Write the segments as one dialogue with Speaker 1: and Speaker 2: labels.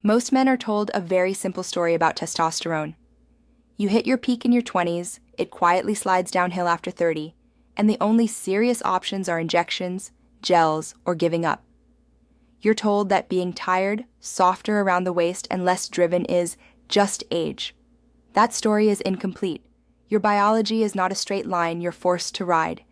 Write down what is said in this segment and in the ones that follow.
Speaker 1: Most men are told a very simple story about testosterone. You hit your peak in your 20s, it quietly slides downhill after 30, and the only serious options are injections, gels, or giving up. You're told that being tired, softer around the waist, and less driven is just age. That story is incomplete. Your biology is not a straight line you're forced to ride.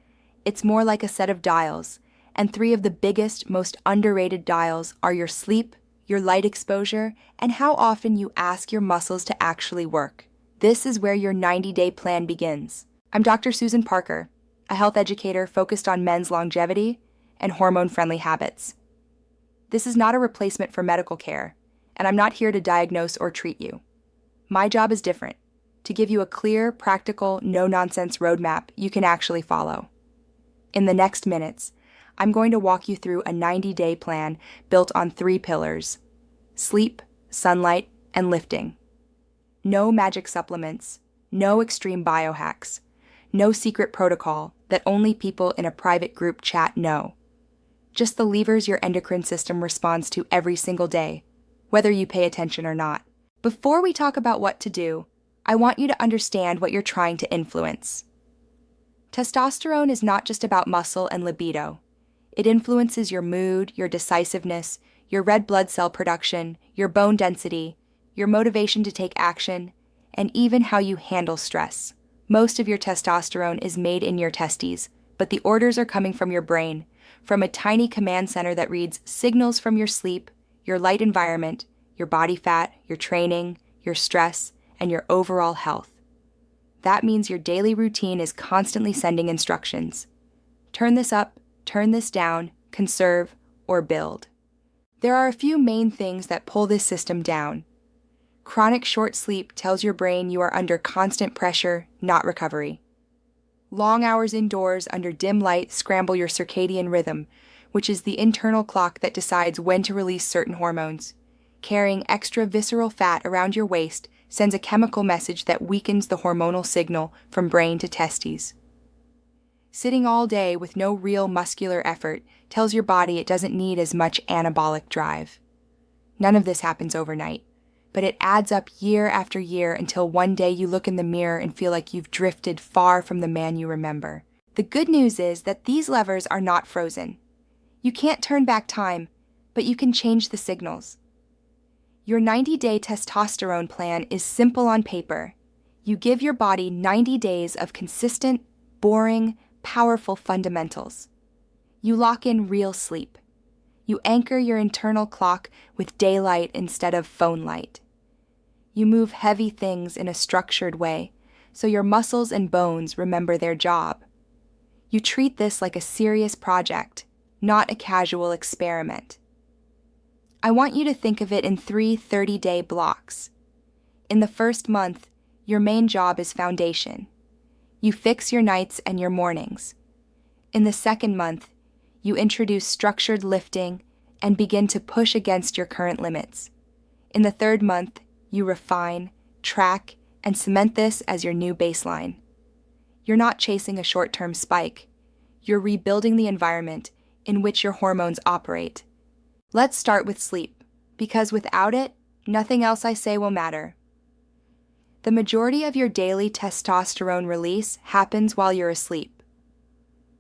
Speaker 1: It's more like a set of dials, and three of the biggest, most underrated dials are your sleep, your light exposure, and how often you ask your muscles to actually work. This is where your 90-day plan begins. I'm Dr. Susan Parker, a health educator focused on men's longevity and hormone-friendly habits. This is not a replacement for medical care, and I'm not here to diagnose or treat you. My job is different, to give you a clear, practical, no-nonsense roadmap you can actually follow. In the next minutes, I'm going to walk you through a 90-day plan built on 3 pillars: sleep, sunlight, and lifting. No magic supplements, no extreme biohacks, no secret protocol that only people in a private group chat know. Just the levers your endocrine system responds to every single day, whether you pay attention or not. Before we talk about what to do, I want you to understand what you're trying to influence. Testosterone is not just about muscle and libido. It influences your mood, your decisiveness, your red blood cell production, your bone density, your motivation to take action, and even how you handle stress. Most of your testosterone is made in your testes, but the orders are coming from your brain, from a tiny command center that reads signals from your sleep, your light environment, your body fat, your training, your stress, and your overall health. That means your daily routine is constantly sending instructions. Turn this up, turn this down, conserve, or build. There are a few main things that pull this system down. Chronic short sleep tells your brain you are under constant pressure, not recovery. Long hours indoors under dim light scramble your circadian rhythm, which is the internal clock that decides when to release certain hormones. Carrying extra visceral fat around your waist sends a chemical message that weakens the hormonal signal from brain to testes. Sitting all day with no real muscular effort tells your body it doesn't need as much anabolic drive. None of this happens overnight, but it adds up year after year until one day you look in the mirror and feel like you've drifted far from the man you remember. The good news is that these levers are not frozen. You can't turn back time, but you can change the signals. Your 90-day testosterone plan is simple on paper. You give your body 90 days of consistent, boring, powerful fundamentals. You lock in real sleep. You anchor your internal clock with daylight instead of phone light. You move heavy things in a structured way, so your muscles and bones remember their job. You treat this like a serious project, not a casual experiment. I want you to think of it in 3 30-day blocks. In the first month, your main job is foundation. You fix your nights and your mornings. In the second month, you introduce structured lifting and begin to push against your current limits. In the third month, you refine, track, and cement this as your new baseline. You're not chasing a short-term spike. You're rebuilding the environment in which your hormones operate. Let's start with sleep, because without it, nothing else I say will matter. The majority of your daily testosterone release happens while you're asleep.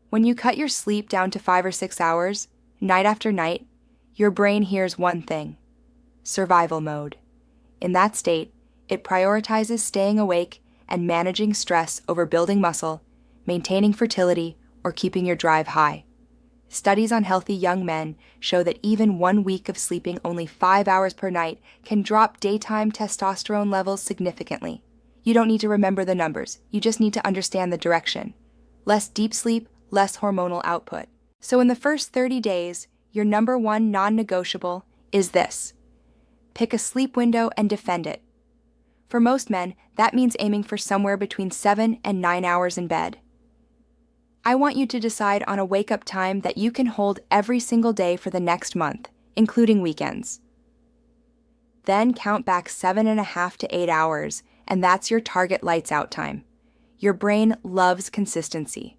Speaker 1: When you cut your sleep down to 5 or 6 hours, night after night, your brain hears one thing: survival mode. In that state, it prioritizes staying awake and managing stress over building muscle, maintaining fertility, or keeping your drive high. Studies on healthy young men show that even 1 week of sleeping only 5 hours per night can drop daytime testosterone levels significantly. You don't need to remember the numbers, you just need to understand the direction. Less deep sleep, less hormonal output. So in the first 30 days, your number one non-negotiable is this: pick a sleep window and defend it. For most men, that means aiming for somewhere between 7 and 9 hours in bed. I want you to decide on a wake-up time that you can hold every single day for the next month, including weekends. Then count back 7.5 to 8 hours, and that's your target lights out time. Your brain loves consistency.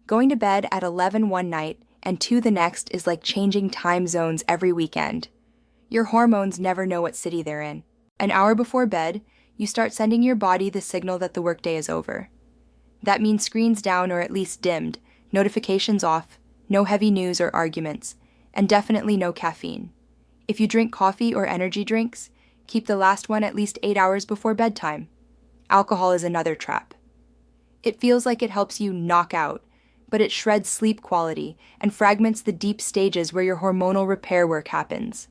Speaker 1: Going to bed at 11 one night and 2 the next is like changing time zones every weekend. Your hormones never know what city they're in. An hour before bed, you start sending your body the signal that the workday is over. That means screens down or at least dimmed, notifications off, no heavy news or arguments, and definitely no caffeine. If you drink coffee or energy drinks, keep the last one at least 8 hours before bedtime. Alcohol is another trap. It feels like it helps you knock out, but it shreds sleep quality and fragments the deep stages where your hormonal repair work happens.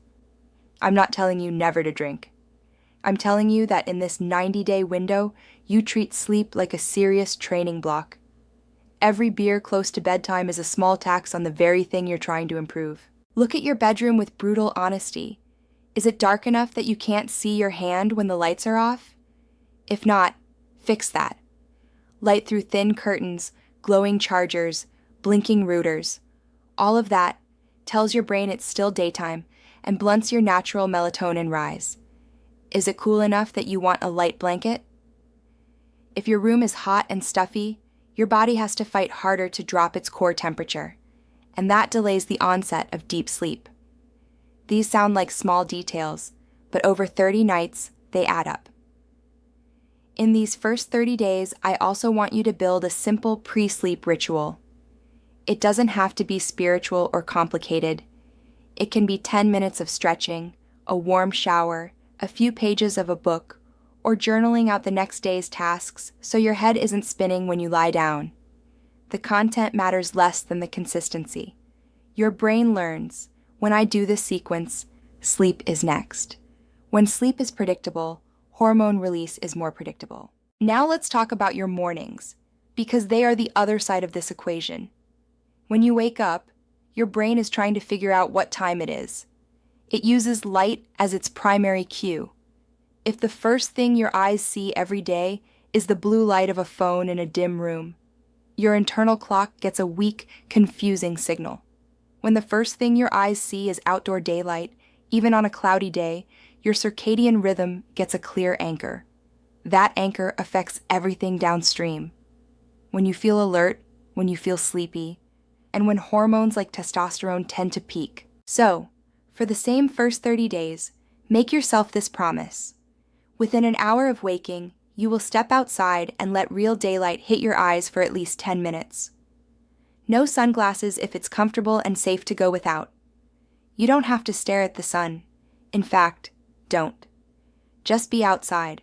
Speaker 1: I'm not telling you never to drink. I'm telling you that in this 90-day window, you treat sleep like a serious training block. Every beer close to bedtime is a small tax on the very thing you're trying to improve. Look at your bedroom with brutal honesty. Is it dark enough that you can't see your hand when the lights are off? If not, fix that. Light through thin curtains, glowing chargers, blinking routers. All of that tells your brain it's still daytime and blunts your natural melatonin rise. Is it cool enough that you want a light blanket? If your room is hot and stuffy, your body has to fight harder to drop its core temperature, and that delays the onset of deep sleep. These sound like small details, but over 30 nights, they add up. In these first 30 days, I also want you to build a simple pre-sleep ritual. It doesn't have to be spiritual or complicated. It can be 10 minutes of stretching, a warm shower, a few pages of a book, or journaling out the next day's tasks so your head isn't spinning when you lie down. The content matters less than the consistency. Your brain learns, when I do this sequence, sleep is next. When sleep is predictable, hormone release is more predictable. Now let's talk about your mornings, because they are the other side of this equation. When you wake up, your brain is trying to figure out what time it is. It uses light as its primary cue. If the first thing your eyes see every day is the blue light of a phone in a dim room, your internal clock gets a weak, confusing signal. When the first thing your eyes see is outdoor daylight, even on a cloudy day, your circadian rhythm gets a clear anchor. That anchor affects everything downstream. When you feel alert, when you feel sleepy, and when hormones like testosterone tend to peak. So, for the same first 30 days, make yourself this promise. Within an hour of waking, you will step outside and let real daylight hit your eyes for at least 10 minutes. No sunglasses if it's comfortable and safe to go without. You don't have to stare at the sun. In fact, don't. Just be outside.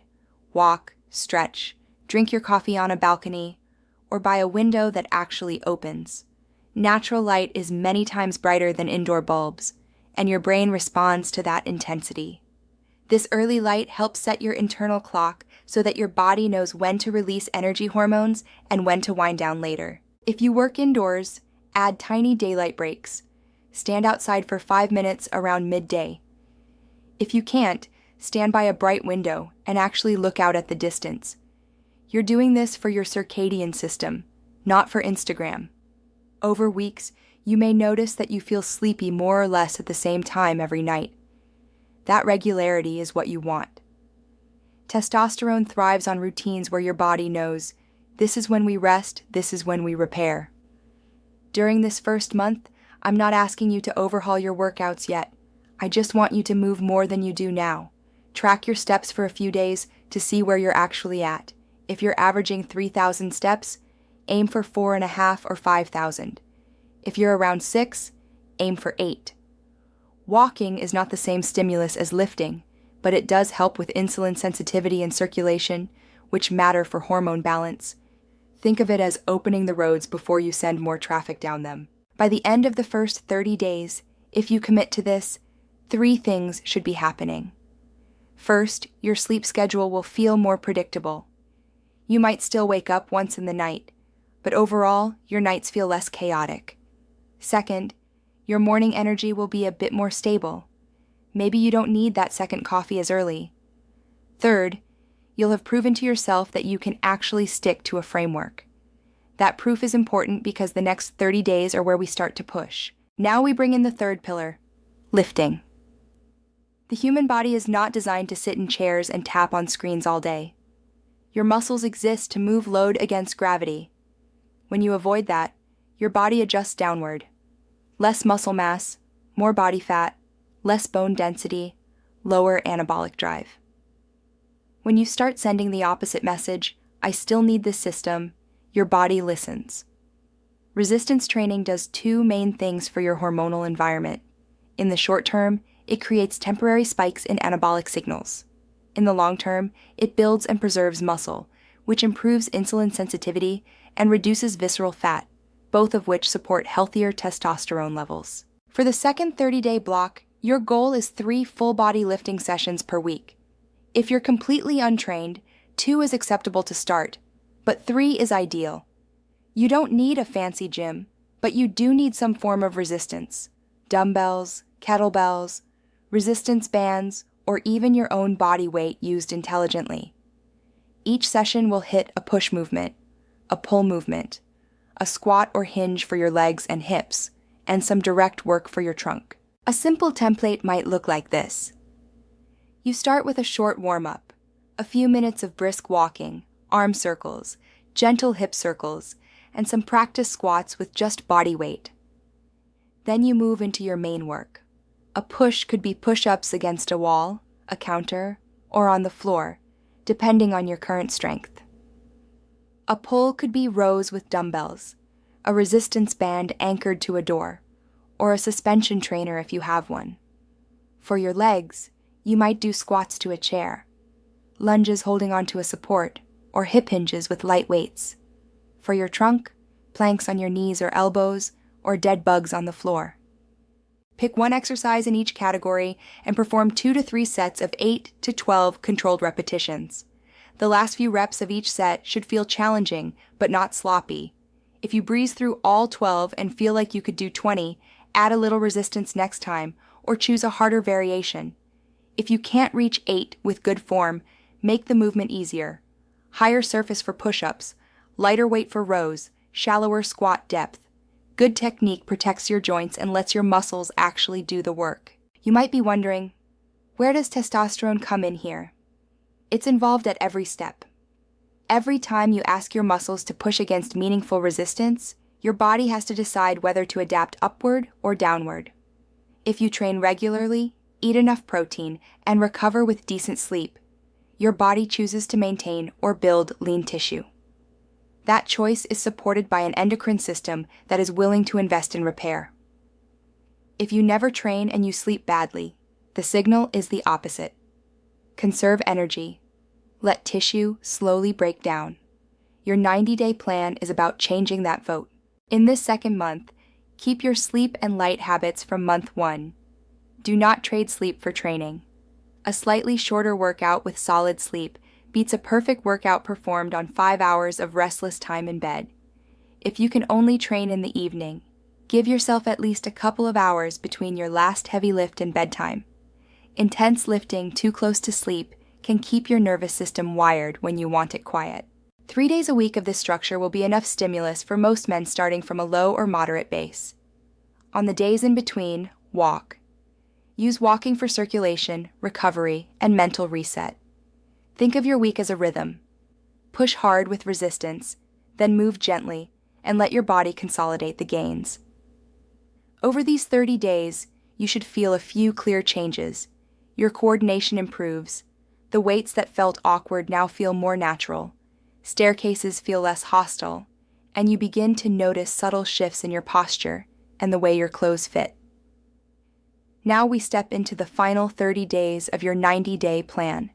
Speaker 1: Walk, stretch, drink your coffee on a balcony, or by a window that actually opens. Natural light is many times brighter than indoor bulbs, and your brain responds to that intensity. This early light helps set your internal clock so that your body knows when to release energy hormones and when to wind down later. If you work indoors, add tiny daylight breaks. Stand outside for 5 minutes around midday. If you can't, stand by a bright window and actually look out at the distance. You're doing this for your circadian system, not for Instagram. Over weeks, you may notice that you feel sleepy more or less at the same time every night. That regularity is what you want. Testosterone thrives on routines where your body knows, this is when we rest, this is when we repair. During this first month, I'm not asking you to overhaul your workouts yet. I just want you to move more than you do now. Track your steps for a few days to see where you're actually at. If you're averaging 3,000 steps, aim for 4.5 or 5,000. If you're around 6, aim for 8. Walking is not the same stimulus as lifting, but it does help with insulin sensitivity and circulation, which matter for hormone balance. Think of it as opening the roads before you send more traffic down them. By the end of the first 30 days, if you commit to this, 3 things should be happening. First, your sleep schedule will feel more predictable. You might still wake up once in the night, but overall, your nights feel less chaotic. Second, your morning energy will be a bit more stable. Maybe you don't need that second coffee as early. Third, you'll have proven to yourself that you can actually stick to a framework. That proof is important because the next 30 days are where we start to push. Now we bring in the third pillar, lifting. The human body is not designed to sit in chairs and tap on screens all day. Your muscles exist to move load against gravity. When you avoid that, your body adjusts downward. Less muscle mass, more body fat, less bone density, lower anabolic drive. When you start sending the opposite message, I still need this system, your body listens. Resistance training does two main things for your hormonal environment. In the short term, it creates temporary spikes in anabolic signals. In the long term, it builds and preserves muscle, which improves insulin sensitivity and reduces visceral fat, both of which support healthier testosterone levels. For the second 30-day block, your goal is 3 full-body lifting sessions per week. If you're completely untrained, 2 is acceptable to start, but 3 is ideal. You don't need a fancy gym, but you do need some form of resistance. Dumbbells, kettlebells, resistance bands, or even your own body weight used intelligently. Each session will hit a push movement, a pull movement, a squat or hinge for your legs and hips, and some direct work for your trunk. A simple template might look like this. You start with a short warm-up, a few minutes of brisk walking, arm circles, gentle hip circles, and some practice squats with just body weight. Then you move into your main work. A push could be push-ups against a wall, a counter, or on the floor, depending on your current strength. A pull could be rows with dumbbells, a resistance band anchored to a door, or a suspension trainer if you have one. For your legs, you might do squats to a chair, lunges holding onto a support, or hip hinges with light weights. For your trunk, planks on your knees or elbows, or dead bugs on the floor. Pick one exercise in each category and perform 2 to 3 sets of 8 to 12 controlled repetitions. The last few reps of each set should feel challenging, but not sloppy. If you breeze through all 12 and feel like you could do 20, add a little resistance next time, or choose a harder variation. If you can't reach 8 with good form, make the movement easier. Higher surface for push-ups, lighter weight for rows, shallower squat depth. Good technique protects your joints and lets your muscles actually do the work. You might be wondering, where does testosterone come in here? It's involved at every step. Every time you ask your muscles to push against meaningful resistance, your body has to decide whether to adapt upward or downward. If you train regularly, eat enough protein, and recover with decent sleep, your body chooses to maintain or build lean tissue. That choice is supported by an endocrine system that is willing to invest in repair. If you never train and you sleep badly, the signal is the opposite. Conserve energy. Let tissue slowly break down. Your 90-day plan is about changing that vote. In this second month, keep your sleep and light habits from month 1. Do not trade sleep for training. A slightly shorter workout with solid sleep beats a perfect workout performed on 5 hours of restless time in bed. If you can only train in the evening, give yourself at least a couple of hours between your last heavy lift and bedtime. Intense lifting too close to sleep can keep your nervous system wired when you want it quiet. 3 days a week of this structure will be enough stimulus for most men starting from a low or moderate base. On the days in between, walk. Use walking for circulation, recovery, and mental reset. Think of your week as a rhythm. Push hard with resistance, then move gently, and let your body consolidate the gains. Over these 30 days, you should feel a few clear changes. Your coordination improves. The weights that felt awkward now feel more natural. Staircases feel less hostile, and you begin to notice subtle shifts in your posture and the way your clothes fit. Now we step into the final 30 days of your 90-day plan.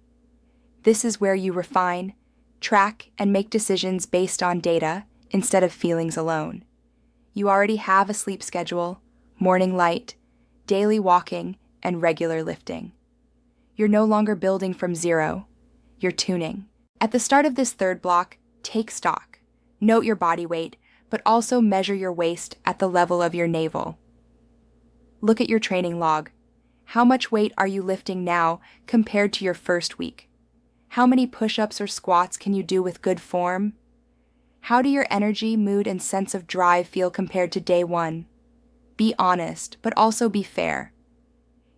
Speaker 1: This is where you refine, track, and make decisions based on data instead of feelings alone. You already have a sleep schedule, morning light, daily walking, and regular lifting. You're no longer building from zero, you're tuning. At the start of this third block, take stock. Note your body weight, but also measure your waist at the level of your navel. Look at your training log. How much weight are you lifting now compared to your first week? How many push-ups or squats can you do with good form? How do your energy, mood, and sense of drive feel compared to day 1? Be honest, but also be fair.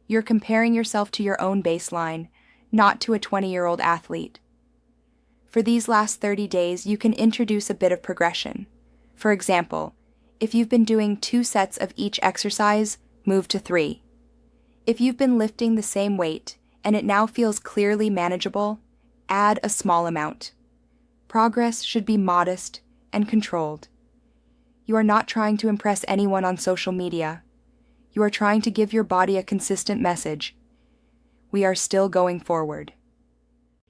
Speaker 1: You're comparing yourself to your own baseline, not to a 20-year-old athlete. For these last 30 days, you can introduce a bit of progression. For example, if you've been doing 2 sets of each exercise, move to 3. If you've been lifting the same weight, and it now feels clearly manageable, add a small amount. Progress should be modest and controlled. You are not trying to impress anyone on social media. You are trying to give your body a consistent message. We are still going forward.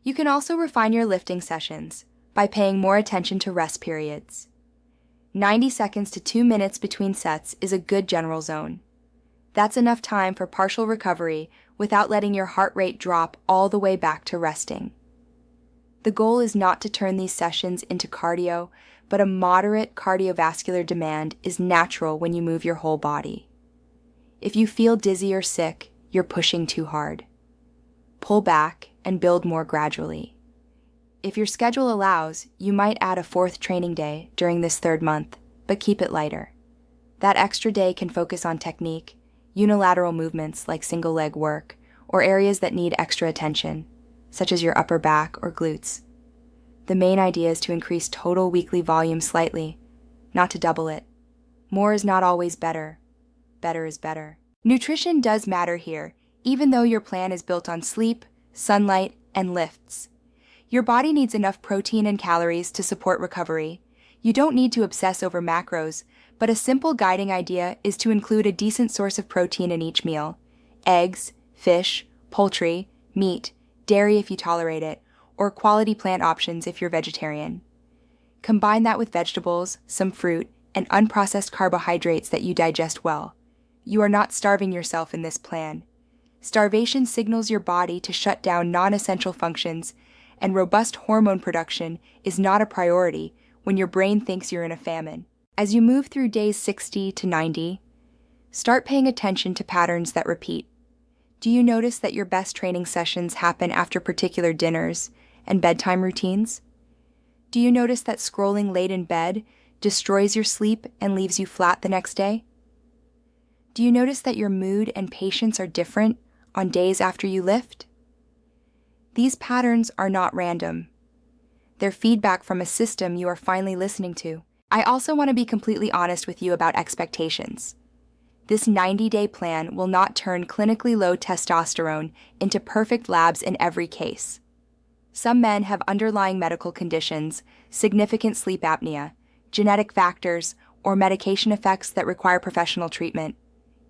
Speaker 1: You can also refine your lifting sessions by paying more attention to rest periods. 90 seconds to 2 minutes between sets is a good general zone. That's enough time for partial recovery without letting your heart rate drop all the way back to resting. The goal is not to turn these sessions into cardio, but a moderate cardiovascular demand is natural when you move your whole body. If you feel dizzy or sick, you're pushing too hard. Pull back and build more gradually. If your schedule allows, you might add a 4th training day during this 3rd month, but keep it lighter. That extra day can focus on technique, unilateral movements like single leg work, or areas that need extra attention, such as your upper back or glutes. The main idea is to increase total weekly volume slightly, not to double it. More is not always better. Better is better. Nutrition does matter here, even though your plan is built on sleep, sunlight, and lifts. Your body needs enough protein and calories to support recovery. You don't need to obsess over macros, but a simple guiding idea is to include a decent source of protein in each meal: eggs, fish, poultry, meat, dairy if you tolerate it, or quality plant options if you're vegetarian. Combine that with vegetables, some fruit, and unprocessed carbohydrates that you digest well. You are not starving yourself in this plan. Starvation signals your body to shut down non-essential functions, and robust hormone production is not a priority when your brain thinks you're in a famine. As you move through days 60 to 90, start paying attention to patterns that repeat. Do you notice that your best training sessions happen after particular dinners and bedtime routines? Do you notice that scrolling late in bed destroys your sleep and leaves you flat the next day? Do you notice that your mood and patience are different on days after you lift? These patterns are not random. They're feedback from a system you are finally listening to. I also want to be completely honest with you about expectations. This 90-day plan will not turn clinically low testosterone into perfect labs in every case. Some men have underlying medical conditions, significant sleep apnea, genetic factors, or medication effects that require professional treatment.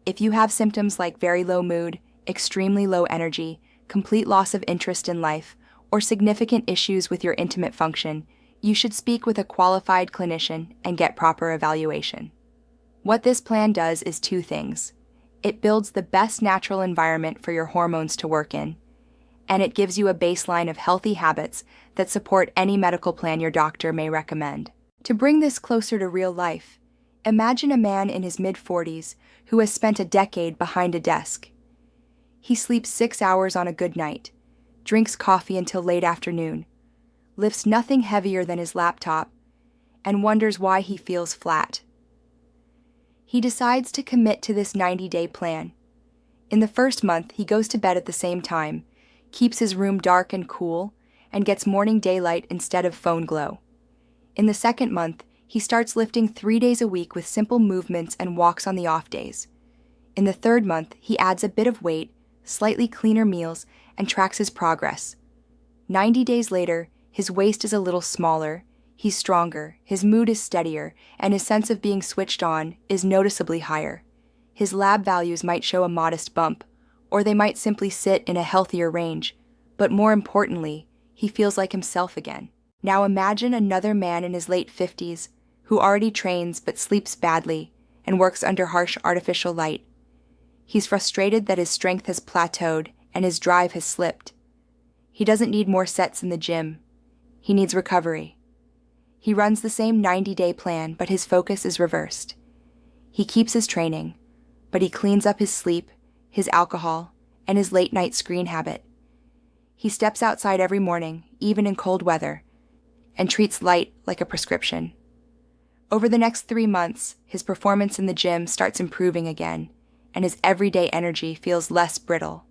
Speaker 1: If you have symptoms like very low mood, extremely low energy, complete loss of interest in life, or significant issues with your intimate function, you should speak with a qualified clinician and get proper evaluation. What this plan does is 2 things. It builds the best natural environment for your hormones to work in, and it gives you a baseline of healthy habits that support any medical plan your doctor may recommend. To bring this closer to real life, imagine a man in his mid-40s who has spent a decade behind a desk. He sleeps 6 hours on a good night, drinks coffee until late afternoon, lifts nothing heavier than his laptop, and wonders why he feels flat. He decides to commit to this 90-day plan. In the first month, he goes to bed at the same time, keeps his room dark and cool, and gets morning daylight instead of phone glow. In the second month, he starts lifting 3 days a week with simple movements and walks on the off days. In the third month, he adds a bit of weight, slightly cleaner meals, and tracks his progress. 90 days later, his waist is a little smaller, he's stronger, his mood is steadier, and his sense of being switched on is noticeably higher. His lab values might show a modest bump, or they might simply sit in a healthier range, but more importantly, he feels like himself again. Now imagine another man in his late 50s who already trains but sleeps badly and works under harsh artificial light. He's frustrated that his strength has plateaued and his drive has slipped. He doesn't need more sets in the gym. He needs recovery. He runs the same 90-day plan, but his focus is reversed. He keeps his training, but he cleans up his sleep, his alcohol, and his late-night screen habit. He steps outside every morning, even in cold weather, and treats light like a prescription. Over the next 3 months, his performance in the gym starts improving again, and his everyday energy feels less brittle.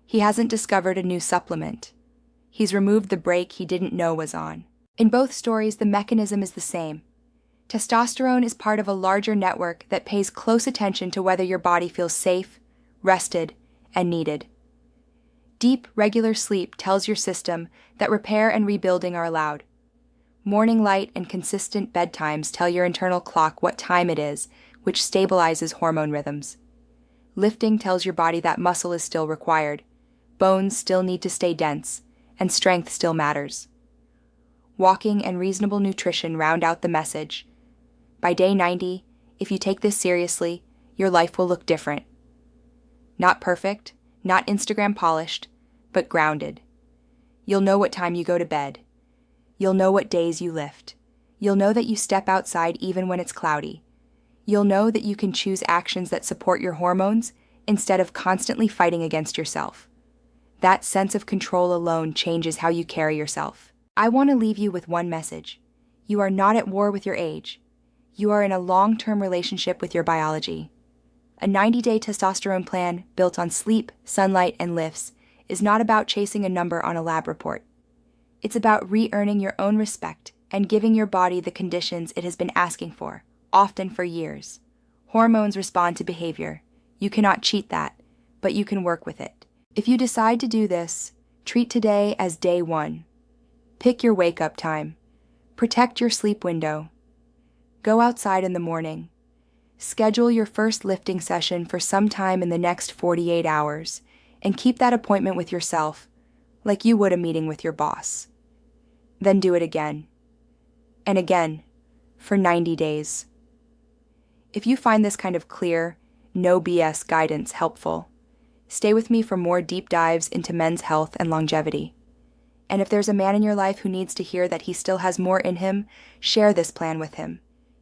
Speaker 1: He hasn't discovered a new supplement. He's removed the brake he didn't know was on. In both stories, the mechanism is the same. Testosterone is part of a larger network that pays close attention to whether your body feels safe, rested, and needed. Deep, regular sleep tells your system that repair and rebuilding are allowed. Morning light and consistent bedtimes tell your internal clock what time it is, which stabilizes hormone rhythms. Lifting tells your body that muscle is still required, bones still need to stay dense, and strength still matters. Walking and reasonable nutrition round out the message. By day 90, if you take this seriously, your life will look different. Not perfect, not Instagram polished, but grounded. You'll know what time you go to bed. You'll know what days you lift. You'll know that you step outside even when it's cloudy. You'll know that you can choose actions that support your hormones instead of constantly fighting against yourself. That sense of control alone changes how you carry yourself. I want to leave you with one message. You are not at war with your age. You are in a long-term relationship with your biology. A 90-day testosterone plan built on sleep, sunlight, and lifts is not about chasing a number on a lab report. It's about re-earning your own respect and giving your body the conditions it has been asking for, often for years. Hormones respond to behavior. You cannot cheat that, but you can work with it. If you decide to do this, treat today as day one. Pick your wake-up time. Protect your sleep window. Go outside in the morning. Schedule your first lifting session for some time in the next 48 hours, and keep that appointment with yourself like you would a meeting with your boss. Then do it again. And again, for 90 days. If you find this kind of clear, no BS guidance helpful, stay with me for more deep dives into men's health and longevity. And if there's a man in your life who needs to hear that he still has more in him, share this plan with him.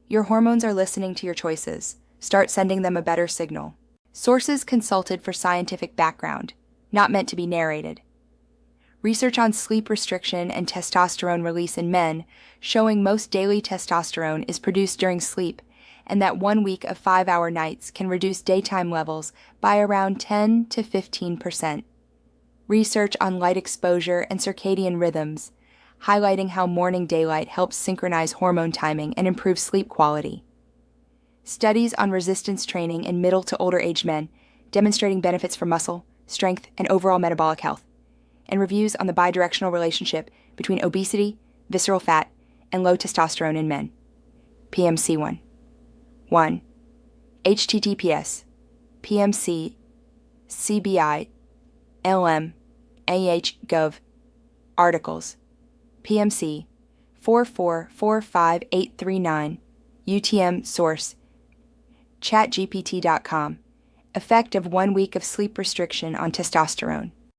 Speaker 1: Your hormones are listening to your choices. Start sending them a better signal. Sources consulted for scientific background, not meant to be narrated. Research on sleep restriction and testosterone release in men showing most daily testosterone is produced during sleep, and that 1 week of 5-hour nights can reduce daytime levels by around 10 to 15%. Research on light exposure and circadian rhythms, highlighting how morning daylight helps synchronize hormone timing and improve sleep quality. Studies on resistance training in middle to older age men, demonstrating benefits for muscle, strength, and overall metabolic health. And reviews on the bidirectional relationship between obesity, visceral fat, and low testosterone in men. PMC 1. 1. HTTPS PMC CBI LM AH.gov Articles PMC 4445839 UTM Source ChatGPT.com Effect of 1 week of sleep restriction on testosterone